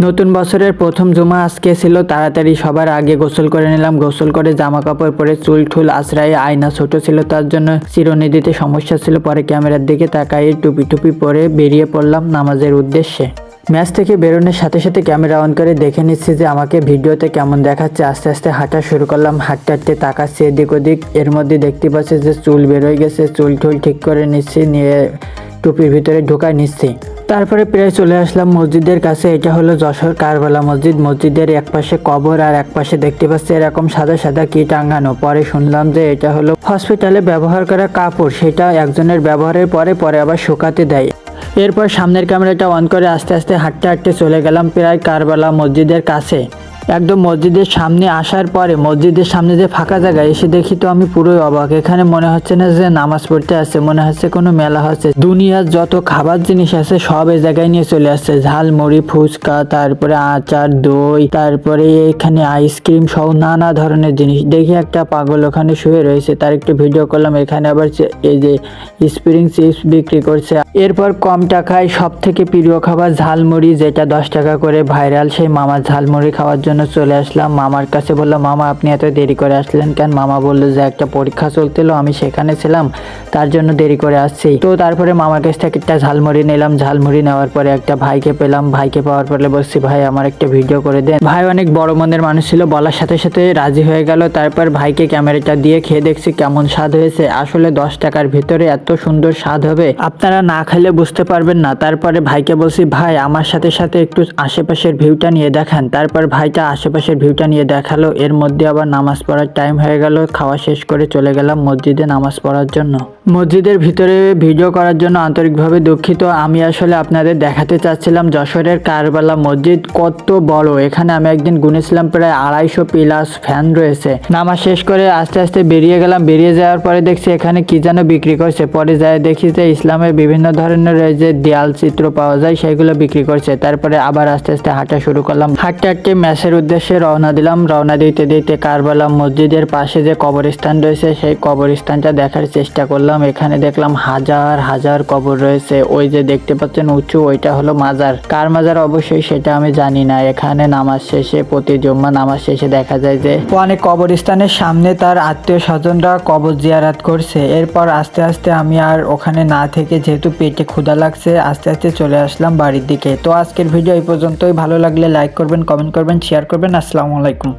নতুন বছরের প্রথম জুমা আজকে ছিল। তাড়াতাড়ি সবার আগে গোসল করে নিলাম। গোসল করে জামা কাপড় পরে চুল ঠুল আঁচড়াই, আয়না ছোট ছিল তার জন্য চিরুনি দিতে সমস্যা ছিল। পরে ক্যামেরার দিকে তাকাই টুপি টুপি পরে বেরিয়ে পড়লাম নামাজের উদ্দেশ্যে। ম্যাচ থেকে বেরোনোর সাথে সাথে ক্যামেরা অন করে দেখে নিচ্ছি যে আমাকে ভিডিওতে কেমন দেখাচ্ছে। আস্তে আস্তে হাঁটা শুরু করলাম। হাঁটতে হাঁটতে তাকাচ্ছি এদিক ওদিক। এর মধ্যে দেখতে পাচ্ছি যে চুল বেরোয় গেছে। চুল ঠুল ঠিক করে নিচ্ছি, নিয়ে টুপির ভিতরে ঢোকায় নিচ্ছি। তারপরে প্রায় চলে আসলাম মসজিদের কাছে। এটা হলো যশোর কারবালা মসজিদ। মসজিদের এক পাশে কবর আর এক পাশে দেখতে পাচ্ছি এরকম সাদা সাদা কি টাঙানো। পরে শুনলাম যে এটা হলো হসপিটালে ব্যবহার করা কাপড়, সেটা একজনের ব্যবহারের পরে পরে আবার শুকাতে দেয়। এরপর সামনের ক্যামেরাটা অন করে আস্তে আস্তে হাঁটতে হাঁটতে চলে গেলাম প্রায় কারবালা মসজিদের কাছে। একদম মসজিদের সামনে আসার পরে মসজিদের সামনে যে ফাঁকা জায়গা এসে দেখি তো আমি পুরোই অবাক। এখানে মনে হচ্ছে না যে নামাজ পড়তে আসছে, মনে হচ্ছে কোনো মেলা হচ্ছে। দুনিয়ার যত খাবার জিনিস আছে সব এই জায়গায় নিয়ে চলে আসছে। ঝালমুড়ি, ফুচকা, তারপরে আচার, দই, তারপরে এখানে আইসক্রিম সহ নানা ধরনের জিনিস। দেখি একটা পাগল ওখানে শুয়ে রয়েছে, তার একটু ভিডিও করলাম। এখানে আবার এই যে স্প্রিং চিপস বিক্রি করছে। এরপর কম টাকায় সব থেকে প্রিয় খাবার ঝালমুড়ি, যেটা 10 টাকা করে ভাইরাল, সেই মামার ঝালমুড়ি খাওয়ার জন্য চলে আসলাম। মামার কাছে বললাম, মামা আপনি এত দেরি করে আসলেন কেন? মামা বললো যে একটা পরীক্ষা চলছিল, আমি সেখানে ছিলাম, তার জন্য দেরি করে আসছি। তো তারপরে মামার কাছ থেকে একটা ঝালমুড়ি নিলাম। ঝালমুড়ি নেওয়ার পরে একটা ভাইকে পেলাম। ভাইকে পাওয়ার পরে বলছি, ভাই আমার একটা ভিডিও করে দেন। ভাই অনেক বড় মনের মানুষ ছিল, বলার সাথে সাথে রাজি হয়ে গেল। তারপর ভাইকে ক্যামেরাটা দিয়ে খেয়ে দেখছি কেমন স্বাদ হয়েছে। আসলে 10 টাকার ভিতরে এত সুন্দর স্বাদ হবে আপনারা না খেলে বুঝতে পারবেন না। তারপরে ভাইকে বলছি, ভাই আমার সাথে সাথে একটু আশেপাশের ভিউটা নিয়ে দেখান। তারপর ভাইটা আশেপাশের ভিউটা নিয়ে দেখালো। এর মধ্যে আবার নামাজ পড়ার টাইম হয়ে গেল। খাওয়া শেষ করে চলে গেলাম মসজিদে নামাজ পড়ার জন্য। মসজিদের ভিতরে ভিডিও করার জন্য আন্তরিকভাবে দুঃখিত। আমি আসলে আপনাদের দেখাতে চাচ্ছিলাম যশোরের কারবালা মসজিদ কত বড়। এখানে আমি একদিন গুনেছিলাম প্রায় 250 প্লাস ফ্যান রয়েছে। নামাজ শেষ করে আস্তে আস্তে বেরিয়ে গেলাম। বেরিয়ে যাওয়ার পরে দেখছি এখানে কি যেন বিক্রি করছে। পরে যায় দেখি যে ইসলামের বিভিন্ন ধরনের যে দেয়াল চিত্র পাওয়া যায় সেগুলো বিক্রি করছে। তারপরে আবার আস্তে আস্তে হাঁটা শুরু করলাম। হাঁটতে হাঁটতে ম্যাচের উদ্দেশ্যে রওনা দিলাম। রওনা দিতে দিতে কারবালা মসজিদের পাশে যে কবরস্থান রয়েছে সেই কবরস্থানটা দেখার চেষ্টা করলাম। এখানে দেখলাম হাজার হাজার কবর রয়েছে। ওই যে দেখতে পাচ্ছেন উঁচু, ওইটা হলো মাজার। কার মাজার অবশ্যই সেটা আমি জানি না। এখানে নামাজ শেষে প্রতি জুম্মা নামাজ শেষে দেখা যায় যে অনেক কবরস্থানের সামনে তার আত্মীয় স্বজনরা কবর জিয়ারাত করছে। এরপর আস্তে আস্তে আমি আর ওখানে না থেকে, যেহেতু পেটে ক্ষুধা লাগছে, আস্তে আস্তে চলে আসলাম বাড়ির দিকে। তো আজকের ভিডিও এই পর্যন্তই। ভালো লাগলে লাইক করবেন, কমেন্ট করবেন, শেয়ার করবেন। আসসালামু আলাইকুম।